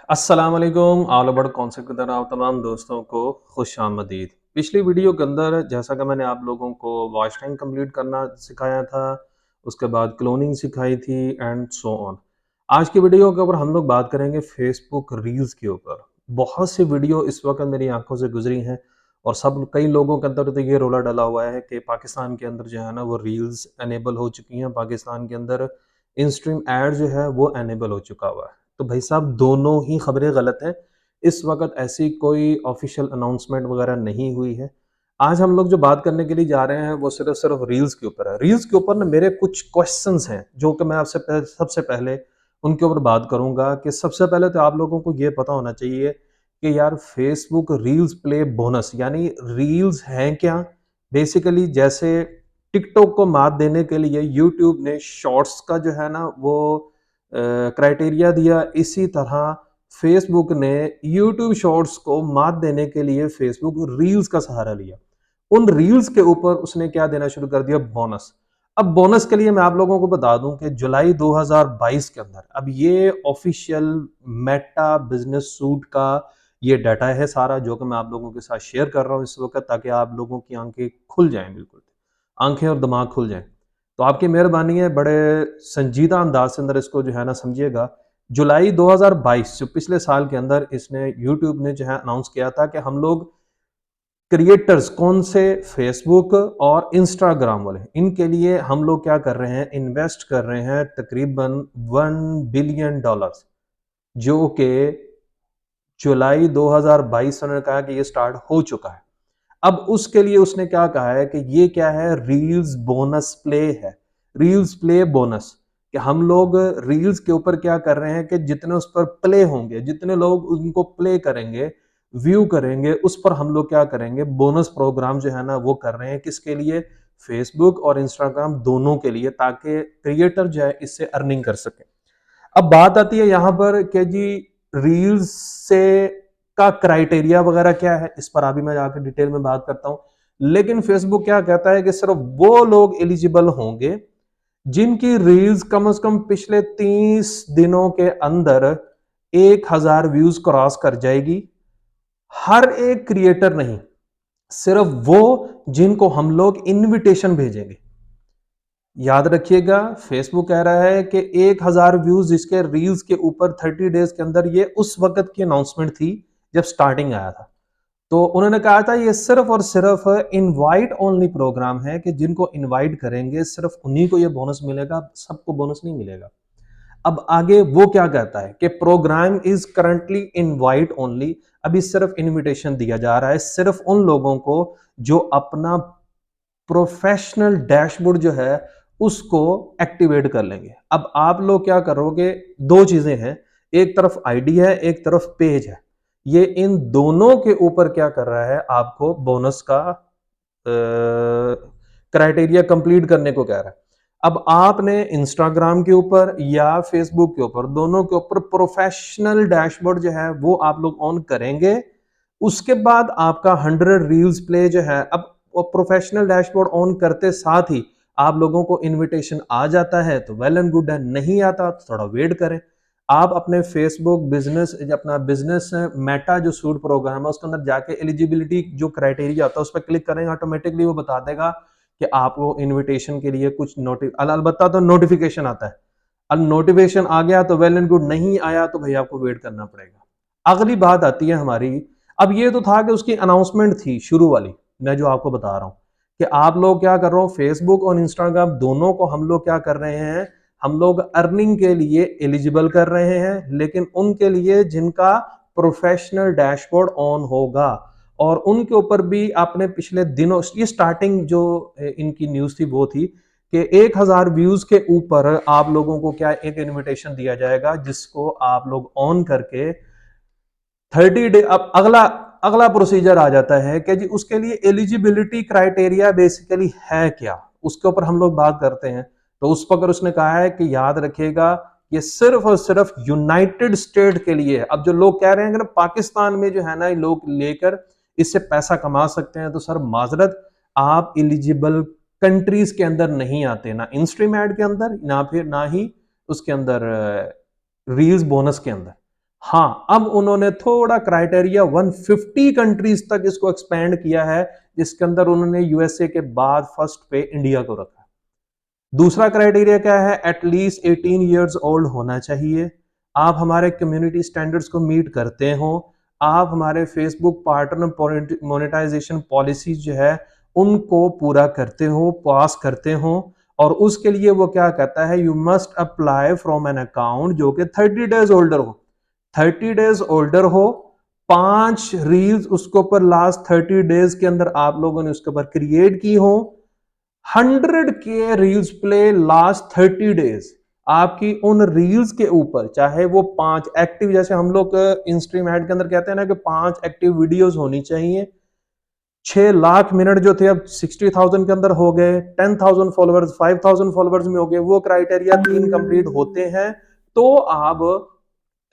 अस्सलाम वालेकुम all about concept की तरह आप तमाम दोस्तों को खुश आमदीद। पिछली वीडियो के अंदर जैसा कि मैंने आप लोगों को वॉच टाइम कंप्लीट करना सिखाया था, उसके बाद क्लोनिंग सिखाई थी एंड सो ऑन। आज की वीडियो के ऊपर हम लोग बात करेंगे फेसबुक रील्स के ऊपर। बहुत सी वीडियो इस वक्त मेरी आंखों से गुजरी हैं और सब कई लोगों के अंदर तो ये रोला डला हुआ है कि पाकिस्तान के अंदर जो है ना वो रील्स एनेबल हो चुकी हैं, पाकिस्तान के अंदर इन स्ट्रीम ऐड जो है वो एनेबल हो चुका हुआ है। तो भाई साहब दोनों ही खबरें गलत हैं। इस वक़्त ऐसी कोई ऑफ़िशियल अनाउंसमेंट वग़ैरह नहीं हुई है। आज हम लोग जो बात करने के लिए जा रहे हैं वो सिर्फ़ रील्स के ऊपर है। रील्स के ऊपर ना मेरे कुछ क्वेश्चन्स हैं जो कि मैं आपसे सबसे पहले उनके ऊपर बात करूँगा कि सबसे पहले तो आप लोगों को ये पता होना चाहिए कि यार फ़ेसबुक रील्स प्ले बोनस यानी रील्स हैं क्या? बेसिकली जैसे टिकटॉक को मात देने के लिए यूट्यूब ने शॉर्ट्स का जो है ना वो क्राइटेरिया दिया, इसी तरह फेसबुक ने यूट्यूब शॉर्ट्स को मात देने के लिए फेसबुक रील्स का सहारा लिया। उन रील्स के ऊपर उसने क्या देना शुरू कर दिया? बोनस। अब बोनस के लिए मैं आप लोगों को बता दूं कि जुलाई 2022 के अंदर अब ये ऑफिशियल मेटा बिजनेस सूट का ये डाटा है सारा जो कि मैं आप लोगों के साथ शेयर कर रहा हूं इस वक्त, ताकि आप लोगों की आंखें खुल जाएं, बिल्कुल आंखें और दिमाग खुल जाएं। तो आपकी मेहरबानी है, बड़े संजीदा अंदाज से अंदर इसको जो है ना समझिएगा। जुलाई 2022 जो पिछले साल के अंदर इसने यूट्यूब ने जो है अनाउंस किया था कि हम लोग क्रिएटर्स कौन से फेसबुक और इंस्टाग्राम वाले इनके लिए हम लोग क्या कर रहे हैं, इन्वेस्ट कर रहे हैं तकरीबन 1 बिलियन डॉलर्स, जो कि जुलाई 2022 से उन्होंने कहा कि ये स्टार्ट हो चुका है। अब उसके लिए उसने क्या कहा है कि ये क्या है, रील्स बोनस प्ले है। रील्स प्ले बोनस कि हम लोग रील्स के ऊपर क्या कर रहे हैं कि जितने उस पर प्ले होंगे, जितने लोग उनको प्ले करेंगे, व्यू करेंगे, उस पर हम लोग क्या करेंगे, बोनस प्रोग्राम जो है ना वो कर रहे हैं। किसके लिए? फेसबुक और इंस्टाग्राम दोनों के लिए, ताकि क्रिएटर जो है इससे अर्निंग कर सके। अब बात आती है यहाँ पर कि जी रील्स से का क्राइटेरिया वगैरह क्या है, इस पर अभी मैं जाकर डिटेल में बात करता हूं। लेकिन फेसबुक क्या कहता है कि सिर्फ वो लोग एलिजिबल होंगे जिनकी रील्स कम से कम पिछले 30 दिनों के अंदर 1,000 व्यूज क्रॉस कर जाएगी। हर एक क्रिएटर नहीं, सिर्फ वो जिनको हम लोग इनविटेशन भेजेंगे। याद रखिएगा, फेसबुक कह रहा है कि 1,000 व्यूज इसके रील्स के ऊपर 30 डेज के अंदर, ये उस वक्त की अनाउंसमेंट थी जब स्टार्टिंग आया था। तो उन्होंने कहा था ये सिर्फ और सिर्फ इनवाइट ओनली प्रोग्राम है कि जिनको इनवाइट करेंगे सिर्फ उन्हीं को ये बोनस मिलेगा, सबको बोनस नहीं मिलेगा। अब आगे वो क्या कहता है कि program is currently invite only, अभी सिर्फ इनविटेशन दिया जा रहा है सिर्फ उन लोगों को जो अपना प्रोफेशनल डैशबोर्ड जो है उसको एक्टिवेट कर लेंगे। अब आप लोग क्या करोगे, दो चीजें हैं, एक तरफ आईडी है, एक तरफ पेज है। ये इन दोनों के ऊपर क्या कर रहा है, आपको बोनस का क्राइटेरिया कंप्लीट करने को कह रहा है। अब आपने इंस्टाग्राम के ऊपर या फेसबुक के ऊपर, दोनों के ऊपर प्रोफेशनल डैशबोर्ड जो है वो आप लोग ऑन करेंगे। उसके बाद आपका 100 रील्स प्ले जो है, अब प्रोफेशनल डैशबोर्ड ऑन करते साथ ही आप लोगों को इनविटेशन आ जाता है तो वेल एंड गुड है, नहीं आता तो थोड़ा वेट करें। आप अपने फेसबुक बिजनेस, अपना बिजनेस मेटा जो सूट प्रोग्राम है उसके अंदर जाके एलिजिबिलिटी जो क्राइटेरिया होता है उस पर क्लिक करेंगे, ऑटोमेटिकली वो बता देगा कि आपको इनविटेशन के लिए कुछ अलबत्ता तो नोटिफिकेशन आता है। अब नोटिफिकेशन आ गया तो वेल एंड गुड, नहीं आया तो भाई आपको वेट करना पड़ेगा। अगली बात आती है हमारी, अब ये तो था कि उसकी अनाउंसमेंट थी शुरू वाली, मैं जो आपको बता रहा हूं कि आप लोग क्या कर रहे हो, फेसबुक और इंस्टाग्राम दोनों को हम लोग क्या कर रहे हैं, हम लोग अर्निंग के लिए एलिजिबल कर रहे हैं, लेकिन उनके लिए जिनका प्रोफेशनल डैशबोर्ड ऑन होगा। और उनके ऊपर भी आपने पिछले दिनों, ये स्टार्टिंग जो इनकी न्यूज थी वो थी कि 1,000 व्यूज के ऊपर आप लोगों को क्या एक इनविटेशन दिया जाएगा जिसको आप लोग ऑन करके 30 डे। अब अगला अगला प्रोसीजर आ जाता है कि जी उसके लिए एलिजिबिलिटी क्राइटेरिया बेसिकली है क्या, उसके ऊपर हम लोग बात करते हैं। तो उस पर उसने कहा है कि याद रखिएगा ये सिर्फ और सिर्फ यूनाइटेड स्टेट के लिए है। अब जो लोग कह रहे हैं कि ना पाकिस्तान में जो है ना ये लोग लेकर इससे पैसा कमा सकते हैं, तो सर माजरत, आप एलिजिबल कंट्रीज के अंदर नहीं आते, ना इन स्ट्रीम एड के अंदर, ना फिर ना ही उसके अंदर रील्स बोनस के अंदर। हाँ, अब उन्होंने थोड़ा क्राइटेरिया 150 कंट्रीज तक इसको एक्सपेंड किया है, जिसके अंदर उन्होंने यूएसए के बाद फर्स्ट पे इंडिया को रखा। दूसरा क्राइटेरिया क्या है? एटलीस्ट 18 ईयर्स ओल्ड होना चाहिए, आप हमारे कम्युनिटी स्टैंडर्ड्स को मीट करते हो, आप हमारे फेसबुक पार्टनर मोनेटाइजेशन पॉलिसी जो है उनको पूरा करते हो, पास करते हो। और उसके लिए वो क्या कहता है, you must apply from an account जो कि 30 डेज ओल्डर हो, 30 डेज ओल्डर हो, 5 रील्स उसके ऊपर लास्ट 30 डेज के अंदर आप लोगों ने उसके ऊपर क्रिएट की हो, 100 के रील्स प्ले लास्ट 30 डेज, आपकी उन रील्स के ऊपर चाहे वो 5 एक्टिव, जैसे हम लोग इंस्ट्रीम एड के अंदर कहते हैं ना कि 5 एक्टिव वीडियोस होनी चाहिए, 6 लाख मिनट जो थे अब 60,000 के अंदर हो गए, 10,000 फॉलोअर्स 5,000 फॉलोअर्स में हो गए, वो क्राइटेरिया 3 कंप्लीट होते हैं तो आप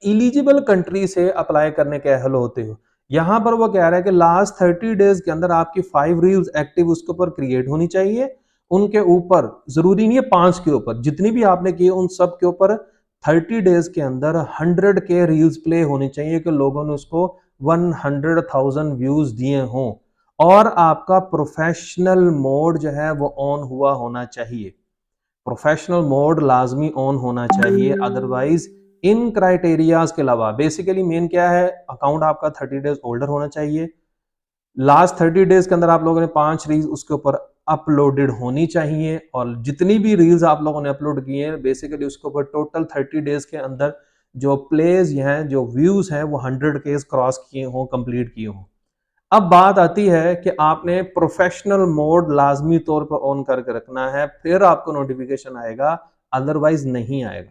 इलिजिबल कंट्री से अप्लाई करने के अहल होते हो। यहां पर वो कह रहा है कि लास्ट 30 डेज के अंदर आपकी 5 रील्स एक्टिव उसके ऊपर क्रिएट होनी चाहिए, उनके ऊपर जरूरी नहीं है 5 के ऊपर, जितनी भी आपने की उन सब के ऊपर 30 डेज के अंदर 100 के रील्स प्ले होनी चाहिए कि लोगों ने उसको 100,000 व्यूज दिए हों, और आपका प्रोफेशनल मोड जो है वो ऑन हुआ होना चाहिए, प्रोफेशनल मोड लाजमी ऑन होना चाहिए, अदरवाइज इन क्राइटेरियाज के अलावा बेसिकली मेन क्या है, अकाउंट आपका 30 डेज ओल्डर होना चाहिए, लास्ट 30 डेज के अंदर आप लोगों ने 5 रील्स उसके ऊपर अपलोडेड होनी चाहिए, और जितनी भी रील्स आप लोगों ने अपलोड की हैं बेसिकली उसके ऊपर टोटल 30 डेज के अंदर जो प्लेज हैं, जो व्यूज हैं, वो 100 के क्रॉस किए हों, कंप्लीट किए हों। अब बात आती है कि आपने प्रोफेशनल मोड लाजमी तौर पर ऑन करके रखना है, फिर आपको नोटिफिकेशन आएगा, अदरवाइज नहीं आएगा।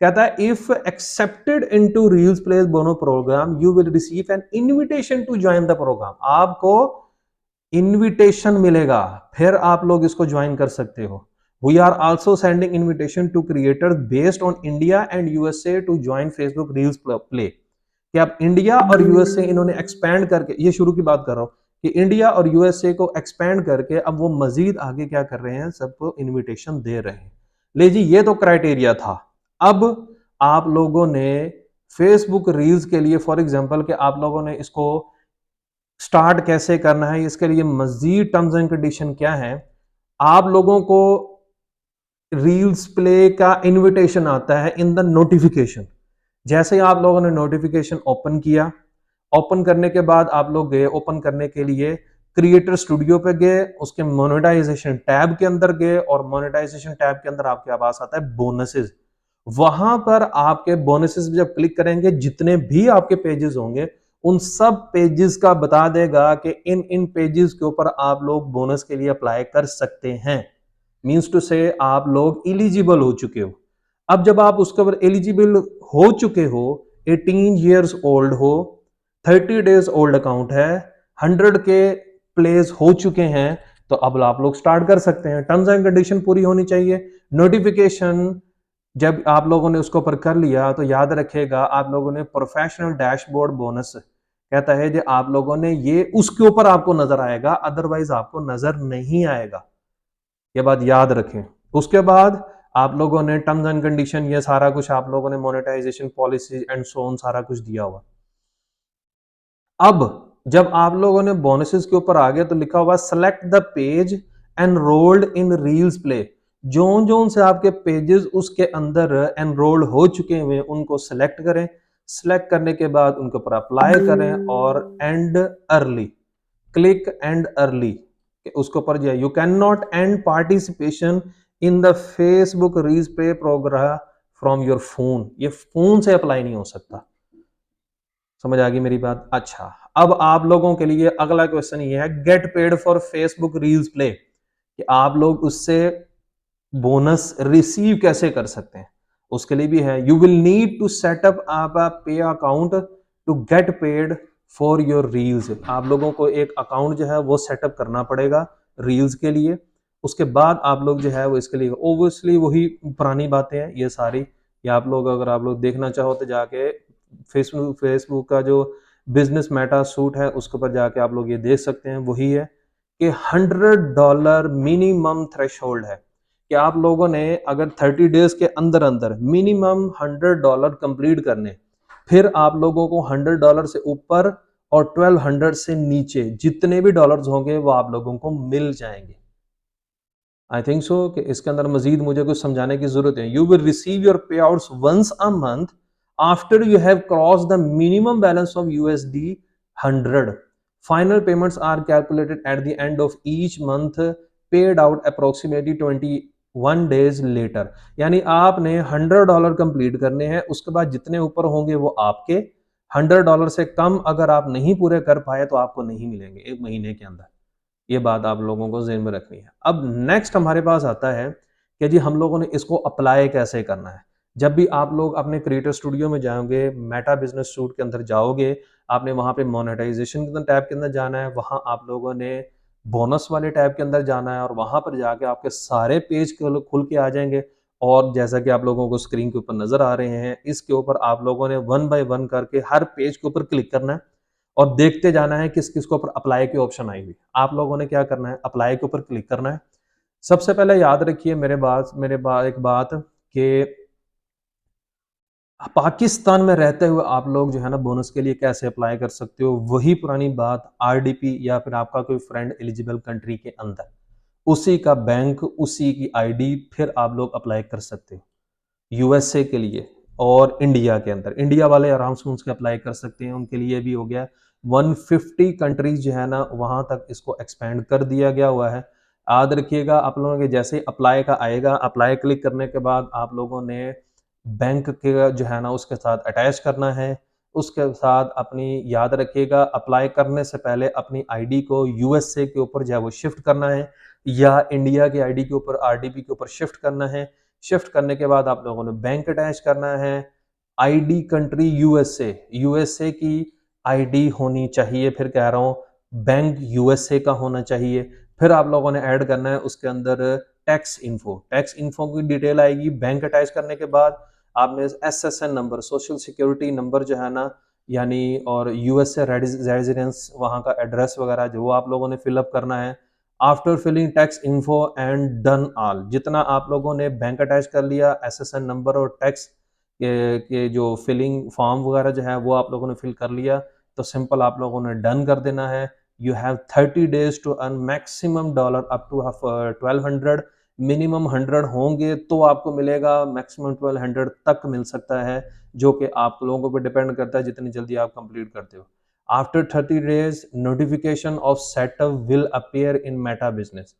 कहता है if accepted into reels play's bonus program you will receive an invitation to join the program, आपको इनविटेशन मिलेगा, फिर आप लोग इसको ज्वाइन कर सकते हो। We are also sending invitation to creators based on India and USA to join Facebook reels play, कि अब इंडिया और यूएसए इन्होंने एक्सपैंड करके, ये शुरू की बात कर रहा हूं कि इंडिया और यूएसए को एक्सपैंड करके अब वो मजीद आगे क्या कर रहे हैं, सबको इनविटेशन दे रहे हैं। ले जी, ये तो क्राइटेरिया था। अब आप लोगों ने फेसबुक रील्स के लिए फॉर एग्जांपल कि आप लोगों ने इसको स्टार्ट कैसे करना है, इसके लिए मजीद टर्म्स एंड कंडीशन क्या है, आप लोगों को रील्स प्ले का इनविटेशन आता है इन द नोटिफिकेशन। जैसे ही आप लोगों ने नोटिफिकेशन ओपन किया, ओपन करने के बाद आप लोग गए, ओपन करने के लिए क्रिएटर स्टूडियो पे गए, उसके मोनेटाइजेशन टैब के अंदर गए, और मोनेटाइजेशन टैब के अंदर आपके पास आता है बोनसेस। वहां पर आपके बोनसेस जब क्लिक करेंगे, जितने भी आपके पेजेस होंगे उन सब पेजेस का बता देगा कि इन इन पेजेस के ऊपर आप लोग बोनस के लिए अप्लाई कर सकते हैं, मीन्स टू से आप लोग एलिजिबल हो चुके हो। अब जब आप उसके ऊपर एलिजिबल हो चुके हो, 18 ईयर्स ओल्ड हो, 30 डेज ओल्ड अकाउंट है, 100 के प्लेस हो चुके हैं, तो अब आप लोग स्टार्ट कर सकते हैं। टर्म्स एंड कंडीशन पूरी होनी चाहिए। नोटिफिकेशन जब आप लोगों ने उसको पर कर लिया तो याद रखेगा आप लोगों ने प्रोफेशनल डैशबोर्ड बोनस कहता है कि आप लोगों ने ये उसके ऊपर आपको नजर आएगा, अदरवाइज आपको नजर नहीं आएगा, ये बात याद रखें। उसके बाद आप लोगों ने टर्म्स एंड कंडीशन, ये सारा कुछ आप लोगों ने monetization policy and so on सारा कुछ दिया हुआ। अब जब आप लोगों ने बोनसेस के ऊपर आ गए तो लिखा हुआ select the page enrolled in reels play, zone zone से आपके पेजेस उसके अंदर एनरोल्ड हो चुके हुए उनको सेलेक्ट करें, सेलेक्ट करने के बाद उनके ऊपर अप्लाई करें, और enroll, click enroll उसके ऊपर जाए। You can not end participation in the Facebook reels play program from your phone, ये फोन से अप्लाई नहीं हो सकता। समझ आ गई मेरी बात? अच्छा, अब आप लोगों के लिए अगला क्वेश्चन ये है, gate paid for Facebook reels play, कि आप लोग उससे बोनस रिसीव कैसे कर सकते हैं। उसके लिए भी है, you will need to set up आप pay account to get paid for your reels, आप लोगों को एक अकाउंट जो है वो सेटअप करना पड़ेगा रील्स के लिए। उसके बाद आप लोग जो है वो इसके लिए ओब्वियसली वही पुरानी बातें हैं ये सारी, ये आप लोग अगर आप लोग देखना चाहो तो जाके फेसबुक का जो बिजनेस मेटा सूट है उसके ऊपर जाके आप लोग ये देख सकते हैं। वही है कि $100 मिनिमम थ्रेशोल्ड है कि आप लोगों ने अगर 30 डेज के अंदर अंदर मिनिमम $100 कंप्लीट करने, फिर आप लोगों को $100 से ऊपर और 1200 से नीचे जितने भी डॉलर्स होंगे वो आप लोगों को मिल जाएंगे। आई थिंक सो कि इसके अंदर मजीद मुझे कुछ समझाने की जरूरत है। You will receive your payouts once a month after you have cross the minimum balance of USD 100। Final payments are calculated at the end of each month, paid out approximately 21 days later. यानी आपने $100 complete करने हैं, उसके बाद जितने ऊपर होंगे वो आपके, $100 से कम अगर आप नहीं पूरे कर पाए तो आपको नहीं मिलेंगे 1 महीने के अंदर। ये बात आप लोगों को ज़हन में रखनी है। अब नेक्स्ट हमारे पास आता है कि जी हम लोगों ने इसको अप्लाई कैसे करना है। जब भी आप लोग अपने क्रिएटर स्टूडियो में जाओगे, मेटा बिज़नेस सूट के अंदर जाओगे, आपने वहाँ पे मोनेटाइज़ेशन के टैब के अंदर जाना है, वहाँ आप लोगों ने बोनस वाले टैब के अंदर जाना है और वहाँ पर जाके आपके सारे पेज खुल खुल के आ जाएँगे। और जैसा कि आप लोगों को स्क्रीन के ऊपर नज़र आ रहे हैं, इसके ऊपर आप लोगों ने वन बाय वन करके हर पेज के ऊपर क्लिक करना है और देखते जाना है किस किस के ऊपर अप्लाई की ऑप्शन आई हुई। आप लोगों ने क्या करना है, अप्लाई के ऊपर क्लिक करना है। सबसे पहले याद रखिए मेरे बात एक बात कि पाकिस्तान में रहते हुए आप लोग जो है ना बोनस के लिए कैसे अप्लाई कर सकते हो, वही पुरानी बात आरडीपी या फिर आपका कोई फ्रेंड एलिजिबल कंट्री के अंदर, उसी का बैंक, उसी की आईडी, फिर आप लोग अप्लाई कर सकते हो यूएसए के लिए। और इंडिया के अंदर इंडिया वाले आराम से उसके अप्लाई कर सकते हैं, उनके लिए भी हो गया 150 कंट्रीज जो है ना वहां तक इसको एक्सपेंड कर दिया गया हुआ है। याद रखिएगा आप लोगों के जैसे अप्लाई का आएगा, अप्लाई क्लिक करने के बाद आप लोगों ने बैंक के जो है ना उसके साथ अटैच करना है। उसके साथ अपनी याद रखिएगा अप्लाई करने से पहले अपनी आईडी को यूएसए के ऊपर जो है वो शिफ्ट करना है या इंडिया की आईडी के ऊपर आरडीपी के ऊपर शिफ्ट करना है। शिफ्ट करने के बाद आप लोगों ने बैंक अटैच करना है। आईडी कंट्री यूएसए, यूएसए की आईडी होनी चाहिए, फिर कह रहा हूँ बैंक यूएसए का होना चाहिए। फिर आप लोगों ने ऐड करना है उसके अंदर टैक्स इन्फो की डिटेल आएगी। बैंक अटैच करने के बाद आपने SSN number, social security number जो है ना, यानी और यूएसए रेजिडेंस वहाँ का एड्रेस वगैरह जो आप लोगों ने फिलअप करना है। After filling tax info and done all, जितना आप लोगों ने बैंक अटैच कर लिया, एसएसएन नंबर और टैक्स के जो फिलिंग फॉर्म वगैरह जो है वो आप लोगों ने फिल कर लिया, तो सिंपल आप लोगों ने डन कर देना है। You have 30 days to earn maximum dollar up to 1200। Minimum 100 होंगे तो आपको मिलेगा, मैक्सिमम 1200 तक मिल सकता है, जो कि आप लोगों पर डिपेंड करता है जितनी जल्दी आप कंप्लीट करते हो। After 30 days notification of setup will appear in Meta business,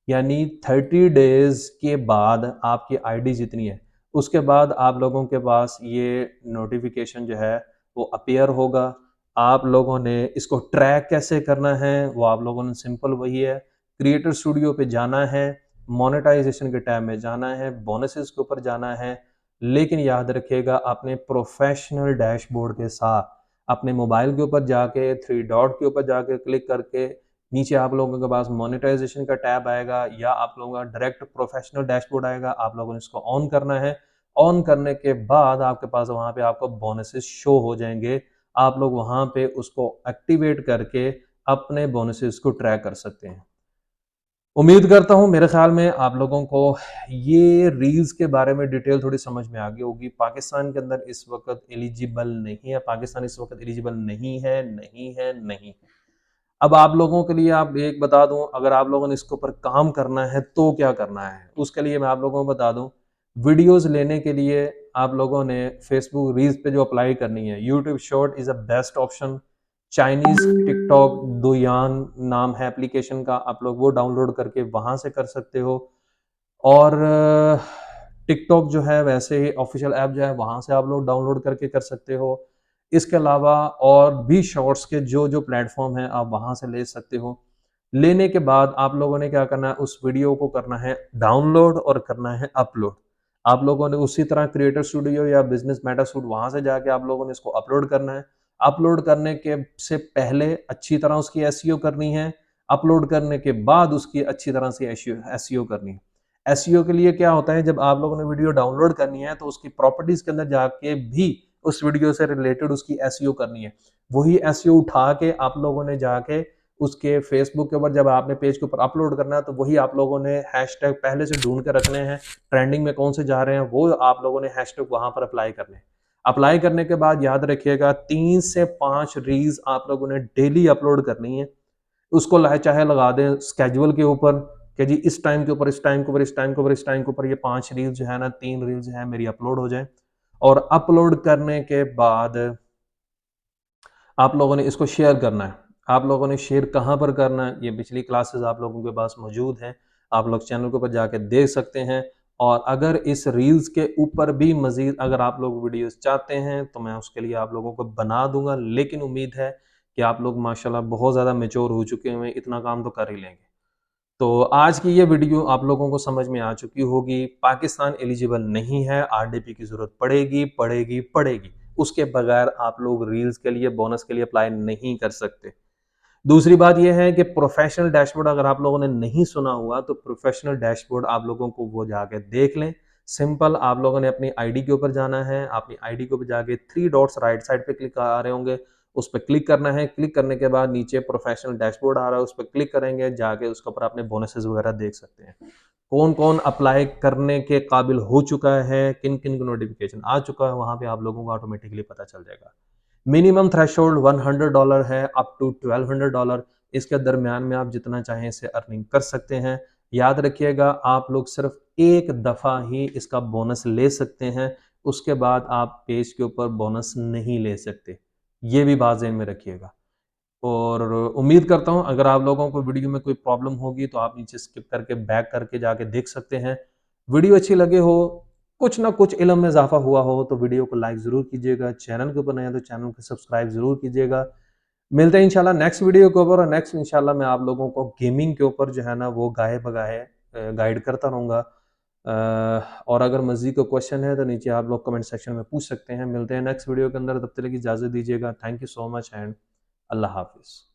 यानी 30 डेज के बाद आपकी आईडी जितनी है उसके बाद आप लोगों के पास ये नोटिफिकेशन जो है वो अपीयर होगा। आप लोगों ने इसको ट्रैक कैसे करना है, वो आप लोगों ने सिंपल वही है, क्रिएटर स्टूडियो पे जाना है, मोनेटाइजेशन के टैब में जाना है, बोनसेस के ऊपर जाना है। लेकिन याद रखिएगा अपने प्रोफेशनल डैशबोर्ड के साथ अपने मोबाइल के ऊपर जाके थ्री डॉट के ऊपर जाके क्लिक करके नीचे आप लोगों के पास मोनेटाइजेशन का टैब आएगा या आप लोगों का डायरेक्ट प्रोफेशनल डैशबोर्ड आएगा। आप लोगों ने इसको ऑन करना है। ऑन करने के बाद आपके पास वहां पे आपको बोनसेस शो हो जाएंगे। आप लोग वहां पे उसको एक्टिवेट करके अपने बोनसेस को ट्रैक कर सकते हैं। उम्मीद करता हूँ मेरे ख्याल में आप लोगों को ये रील्स के बारे में डिटेल थोड़ी समझ में आ गई होगी। पाकिस्तान के अंदर इस वक्त एलिजिबल नहीं है, पाकिस्तान इस वक्त एलिजिबल नहीं है, नहीं है, नहीं है। अब आप लोगों के लिए आप एक बता दूं, अगर आप लोगों ने इसके ऊपर काम करना है तो क्या करना है, उसके लिए मैं आप लोगों को बता दूं। वीडियोस लेने के लिए आप लोगों ने फेसबुक रील्स पे जो अप्लाई करनी है, YouTube short is a best option. Chinese TikTok Douyin नाम है एप्लीकेशन का, आप लोग वो डाउनलोड करके वहां से कर सकते हो। और टिकटॉक जो है वैसे ही ऑफिशियल ऐप जो है वहां से आप लोग डाउनलोड करके कर सकते हो। इसके अलावा और भी शॉर्ट्स के जो जो प्लेटफॉर्म है आप वहां से ले सकते हो। लेने के बाद आप लोगों ने क्या करना है, उस वीडियो को करना है डाउनलोड और करना है अपलोड। आप लोगों ने उसी तरह क्रिएटर स्टूडियो या बिजनेस मेटा सूट वहां से जाके आप लोगों ने इसको अपलोड करना है। अपलोड करने के से पहले अच्छी तरह उसकी एसईओ करनी है। अपलोड करने के बाद उसकी अच्छी तरह से एसईओ करनी है। एसईओ के लिए क्या होता है, जब आप लोगों ने वीडियो डाउनलोड करनी है तो उसकी प्रॉपर्टीज के अंदर जाके भी उस वीडियो से रिलेटेड उसकी एसईओ करनी है। वही एसईओ उठा के आप लोगों ने जाके उसके फेसबुक के ऊपर जब आपने पेज के ऊपर अपलोड करना है तो वही आप लोगों ने हैशटैग पहले से ढूंढ के रखने हैं, ट्रेंडिंग में कौन से जा रहे हैं वो आप लोगों ने हैशटैग वहां पर अप्लाई करने हैं। अप्लाई करने के बाद याद रखिएगा 3 से 5 रील्स आप लोगों ने डेली अपलोड करनी है। उसको चाहे लगा दें स्केड्यूल के ऊपर कि जी इस टाइम के ऊपर, इस टाइम के ऊपर, इस टाइम के ऊपर, इस टाइम के ऊपर ये 5 रील्स जो है ना, 3 रील्स जो है मेरी अपलोड हो जाएँ। और अपलोड करने के बाद आप लोगों ने इसको शेयर करना है। आप लोगों ने शेयर कहाँ पर करना है, ये पिछली क्लासेस आप लोगों के पास मौजूद हैं। आप लोग चैनल के ऊपर जाके देख सकते हैं। और अगर इस रील्स के ऊपर भी मज़ीद अगर आप लोग वीडियोज़ चाहते हैं, तो मैं उसके लिए आप लोगों को बना दूँगा। लेकिन उम्मीद है कि आप लोग माशाल्लाह बहुत ज़्यादा मैच्योर हो चुके हैं, इतना काम तो कर ही लेंगे। तो आज की ये वीडियो आप लोगों को समझ में आ चुकी होगी। पाकिस्तान एलिजिबल नहीं है, आरडीपी की ज़रूरत पड़ेगी, पड़ेगी, पड़ेगी। उसके बगैर आप लोग रील्स के लिए, बोनस के लिए अप्लाई नहीं कर सकते। दूसरी बात ये है कि प्रोफेशनल डैशबोर्ड अगर आप लोगों ने नहीं सुना हुआ, तो प्रोफेशनल डैशबोर्ड आप लोगों को वो जाके देख लें। सिंपल आप लोगों ने अपनी आईडी के ऊपर जाना है, अपनी आईडी के ऊपर जाके 3 डॉट्स राइट साइड पे क्लिक आ रहे होंगे, उस पे क्लिक करना है। क्लिक करने के बाद नीचे प्रोफेशनल डैशबोर्ड आ रहा है, उस पे क्लिक करेंगे, जाके उसके ऊपर अपने बोनसेस वगैरह देख सकते हैं। कौन-कौन अप्लाई करने के काबिल हो चुका है, किन-किन को नोटिफ़िकेशन आ चुका है, वहाँ पे आप लोगों को ऑटोमेटिकली पता चल जाएगा। मिनिमम थ्रेशोल्ड $100 है अप टू $1200। इसके दरमियान में आप जितना चाहें इससे अर्निंग कर सकते हैं। याद रखिएगा आप लोग सिर्फ एक दफ़ा ही इसका बोनस ले सकते हैं, उसके बाद आप पेज के ऊपर बोनस नहीं ले सकते। ये भी बात ज़हन में रखिएगा। और उम्मीद करता हूँ अगर आप लोगों को वीडियो में कोई प्रॉब्लम होगी तो आप नीचे स्किप करके बैक करके जाके देख सकते हैं। वीडियो अच्छी लगे हो, कुछ ना कुछ इल्म में इज़ाफ़ा हुआ हो तो वीडियो को लाइक ज़रूर कीजिएगा, चैनल के ऊपर नए हैं तो चैनल को सब्सक्राइब ज़रूर कीजिएगा। मिलते हैं इंशाल्लाह नेक्स्ट वीडियो के ऊपर और नेक्स्ट इंशाल्लाह मैं आप लोगों को गेमिंग के ऊपर जो है ना वो गाहे-बगाहे गाइड करता रहूँगा। और अगर मज़ीद कोई क्वेश्चन है तो नीचे आप लोग कमेंट सेक्शन में पूछ सकते हैं। मिलते हैं नेक्स्ट वीडियो के अंदर, तब तक के लिए इजाज़त दीजिएगा। Thank you so much and अल्लाह हाफ़िज़।